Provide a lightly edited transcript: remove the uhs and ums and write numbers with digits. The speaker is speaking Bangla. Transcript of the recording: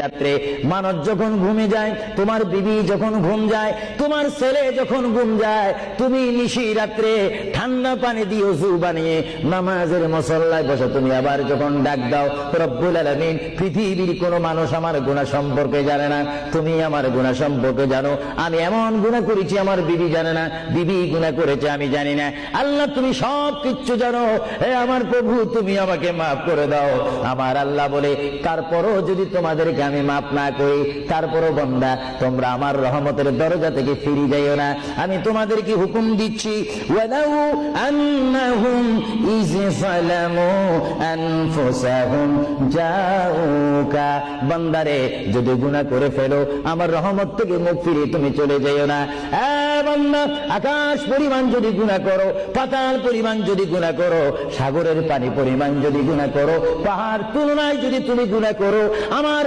রাত্রে মানুষ যখন ঘুমে যায়, তোমার বিবি যখন ঘুম যায়, তোমার ছেলে যখন ঘুম যায়, তুমি নিশি রাত্রে ঠান্ডা পানি দিয়ে ওযু বানিয়ে নামাজের মুসল্লায় বসে তুমি আবার যখন ডাক দাও, রব্বুল আলামিন, পৃথিবীর কোনো মানুষ আমার গুনাহ সম্পর্কে জানে না, তুমি আমার গুনাহ সম্পর্কে জানো। আমি এমন গুনাহ করেছি আমার বিবি জানে না, বিবি গুনাহ করেছে আমি জানি না। আল্লাহ তুমি সব কিচ্ছু জানো, হে আমার প্রভু তুমি আমাকে মাফ করে দাও। আমার আল্লাহ বলে, তারপরও যদি তোমাদেরকে আমি মাফ না করি, তারপরও বান্দা তোমরা আমার রহমতের দরজা থেকে ফিরে যাইও না। আমি তোমাদেরকে হুকুম দিচ্ছি, ওয়ালাউ আন্নাহুম ইয যালামু আনফুসাহুম জাউকা, বান্দারে যদি গুনাহ করে ফেলো আমার রহমত থেকে মুখ ফিরে তুমি চলে যাইও না। বান্দা, আকাশ পরিমাণ যদি গুনাহ করো, পাতাল পরিমাণ যদি গুনাহ করো, সাগরের পানি পরিমাণ যদি গুনাহ করো, পাহাড় তুলনায় যদি তুমি গুনাহ করো, আমার